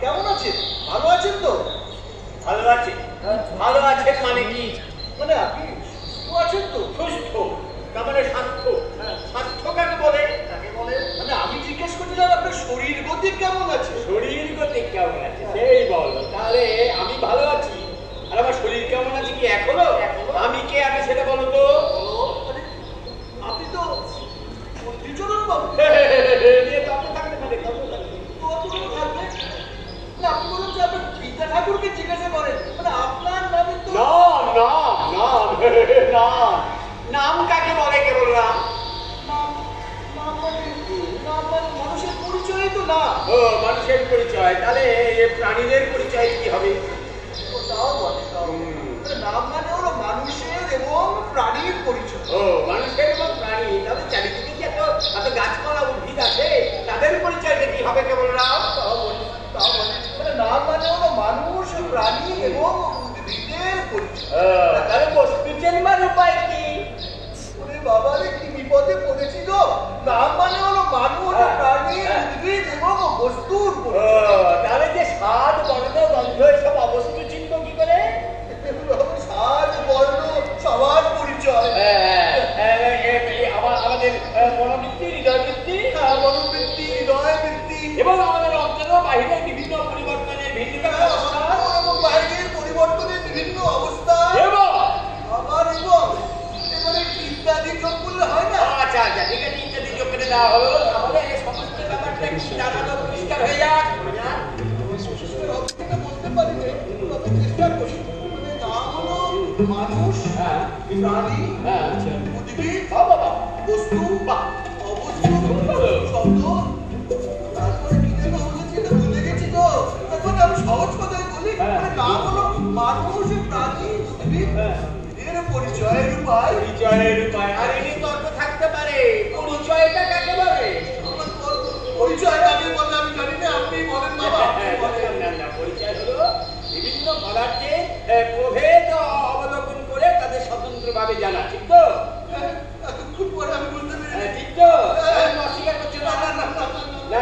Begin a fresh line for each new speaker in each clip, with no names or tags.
কেমন আছেন? ভালো আছেন তো?
ভালো আছে। ভালো আছে মানে কি?
মানে আপনি সুস্থ আছেন তো?
সুস্থ তার মানে স্বাস্থ্য। স্বাস্থ্য কাকে বলে?
তাকে বলে মানে আমি জিজ্ঞেস করছিলাম আপনার শরীর গতি কেমন আছে?
শরীর গতি কেমন আছে সেই বলো। তাহলে আমি ভালো আছি আর আমার শরীর কেমন আছে কি এখনো? আমি কে আগে সেটা বলো তো।
আপনি তো মন্ত্রীচরণ বাবু।
তত থাকতে পারে তত থাকবে।
কতটুকু থাকবে? না আপনি বলুন যে আপনার পিতা ঠাকুরকে জিজ্ঞাসা করেন মানে আপনার নামে তো
না নাম কাকে বলে কে বললাম?
নাম নাম মানে মানুষের পরিচয় তো না।
ও মানুষের পরিচয়, তাহলে প্রাণীদের পরিচয় কি হবে?
তাও বলে নাম মানে হলো মানুষের এবং প্রাণীর পরিচয়।
ও মানুষের এবং প্রাণী, তাহলে চারিদিকে যে এত গাছপালা উদ্ভিদ আছে তাদের পরিচয়টা কি হবে কে বললাম?
তাও বলে নাম মানে হলো মানুষ, প্রাণী এবং উদ্ভিদের পরিচয়।
তাহলে বস্তু চেনবার উপায় কি?
ওরে বাবা রে কি বিপদে পড়েছি গো। নাম মানে হলো মানুষ, প্রাণী, উদ্ভিদ এবং বস্তুর পরিচয়।
তাহলে যে স্বাদ, বর্ণ, গন্ধ এসব অবস্তু চিনব কি করে?
স্বাদ, বর্ণ সবার পরিচয়।
আমাদের মনোবৃত্তি, হৃদয়বৃত্তি,
মনোবৃত্তি, হৃদয়বৃত্তি
এবং আমাদের অন্তর বাহিরের বিভিন্ন পরিবর্তনের ভিন্ন অবস্থা
এবং বাইরের পরিবর্তনের বিভিন্ন অবস্থা
এবং
আবার এবং এবারে ইত্যাদি যোগ করলে হয় না?
আচ্ছা ঠিক আছে, ইত্যাদি যোগ করে দেওয়া হলো। তাহলে এই সমস্ত ব্যাপারটা কি দাঁড়ানো পরিষ্কার হয়ে যাক?
বলতে পারি যে তবে চেষ্টা করি মানে নাম হলো মানুষ, প্রাণী, উদ্ভিদ, বস্তু, অবস্তু, শব্দ, তারপরে কি যেন বলেছি এটা ভুলে গেছি তো। তারপরে আমি সহজ কথায় বলি নাম হলো মানুষ, প্রাণী, উদ্ভিদ এর পরিচয়ের উপায়।
আর এটি তর্ক থাকতে পারে, পরিচয়টা কাকে বলে?
পরিচয় কাকে বলে আমি জানি না, আপনি বলেন বাবা।
না, পরিচয় হলো বিভিন্ন পদার্থের প্রভেদ অবলোকন করে তাদের স্বতন্ত্রভাবে জানা, ঠিক তো?
খুব পরে আমি বুঝতে পেরেছি।
ঠিক তো? অস্বীকার করছো না?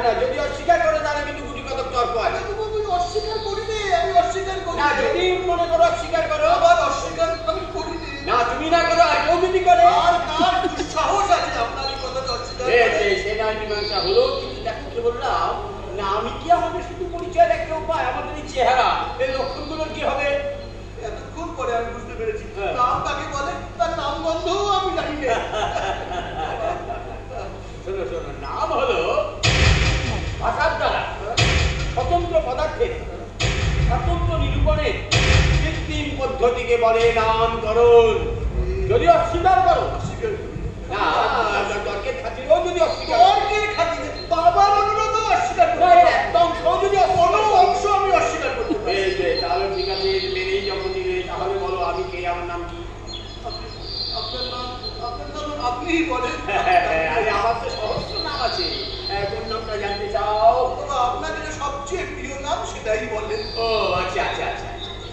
না, যদি অস্বীকার করো তাহলে কিন্তু গুটি কতক তর্ক আছে।
অস্বীকার করিনি, আমি অস্বীকার করি
না, যদি মনে করো অস্বীকার করো।
আবার অস্বীকার আমি করিনি।
না, তুমি না করো আর কেউ যদি করে।
আর কার দুঃসাহস আছে আপনার এই কথাটা অস্বীকার করে?
সেটা মীমাংসা হলো, কিন্তু দেখো কি বললাম না, আমি কি আমাদের শুধু পরিচয়ের একটা উপায়, আমাদের এই চেহারা, এই লক্ষণগুলোর কি হবে?
এতক্ষণ পরে আমি বুঝতে পেরেছি নাম কাকে বলে, তার নাম গন্ধও আমি জানি না।
শোনো, নাম হলো ভাষার দ্বারা স্বতন্ত্র পদার্থের স্বতন্ত্র নিরূপণের কৃত্রিম পদ্ধতিকে বলে নামকরণ। যদি অস্বীকার করো, না তর্কের খাতিরেও যদি অস্বীকার,
তর্কের খাতিরে বাবার অনুরোধ অস্বীকার করতে
একদম যদি
কোনো অংশ আমি অস্বীকার করতে পারি।
তাহলে ঠিক আছে, মেনেই যখন নিলে তাহলে বলো আমি কে, আমার নাম কি?
আপনার নাম আপনিই বলেন।
আরে আমার তো সহস্র নাম আছে, কোন নামটা জানতে চাও?
আপনার যেটা সবচেয়ে প্রিয় নাম সেটাই বলেন।
ও আচ্ছা,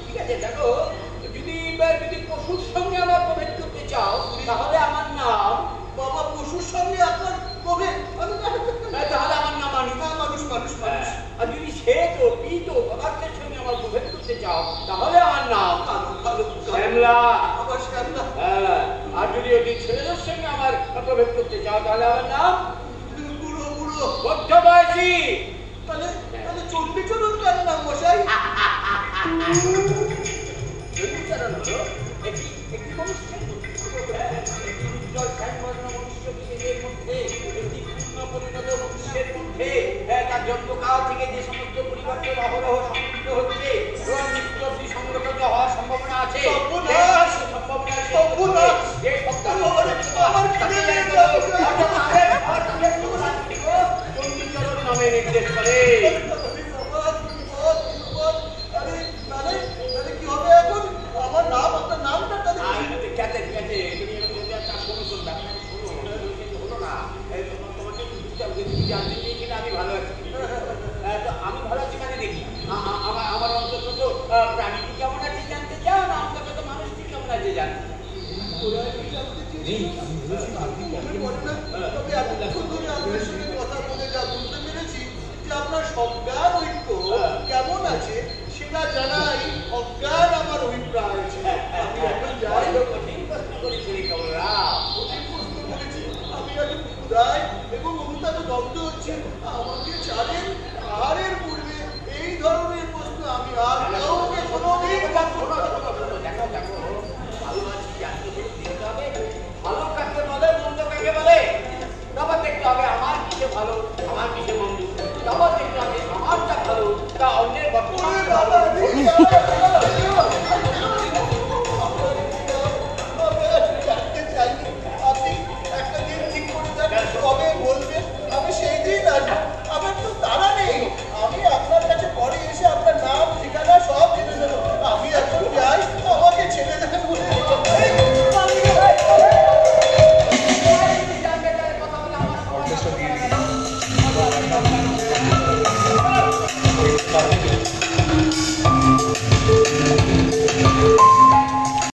ঠিক আছে। দেখো, যদি পশুর সঙ্গে আমার প্রভেদ করতে চাও তাহলে আমার নাম।
বাবা পশুর সঙ্গে আপনার প্রভেদ?
তাহলে আমার নাম
মানুষ।
আর যদি শ্বেত পীত পদার্থের সঙ্গে আমার প্রভেদ করতে চাও তাহলে আমার নাম শ্যামলা।
আবার শ্যামলা।
আর যদি ওই ছেলেদের সঙ্গে আমার প্রভেদ করতে চাও তাহলে আমার নাম
বুড়ো
মধ্য বয়সী।
তাহলে চণ্ডীচরণ কার নাম মশাই?
চণ্ডীচরণ হলো একটি মনুষ্যের মধ্যে তার জন্মকাল থেকে যে সমস্ত পরিবর্তন অহরহ সংঘটিত হচ্ছে এবং নিত্যি সংগঠিত হওয়ার সম্ভাবনা আছে, চণ্ডীচরণ নামে নির্দেশ করে।
কি হবে এখন? আমার নাম, আপনার নামটা
আমি ভালো আছি। আমি ভালো আছি মানে দেখি আমার অন্তত তো প্রাণীটি কেমন আছে জানতে চাও, না অন্তত তো মানুষটি কেমন আছে জানতে?
আপনার সজ্ঞান ঐক্য আছে সেটা জানাই অজ্ঞান আমার অভিপ্রায় ছিল। আমি এখন যাই।
কঠিন প্রশ্ন করেছি রে কমলরাম।
কঠিন প্রশ্ন করেছি। আমি এখন ক্ষুধায় এবং অনুতাপে দগ্ধ হচ্ছে। আমাকে ছাড়েন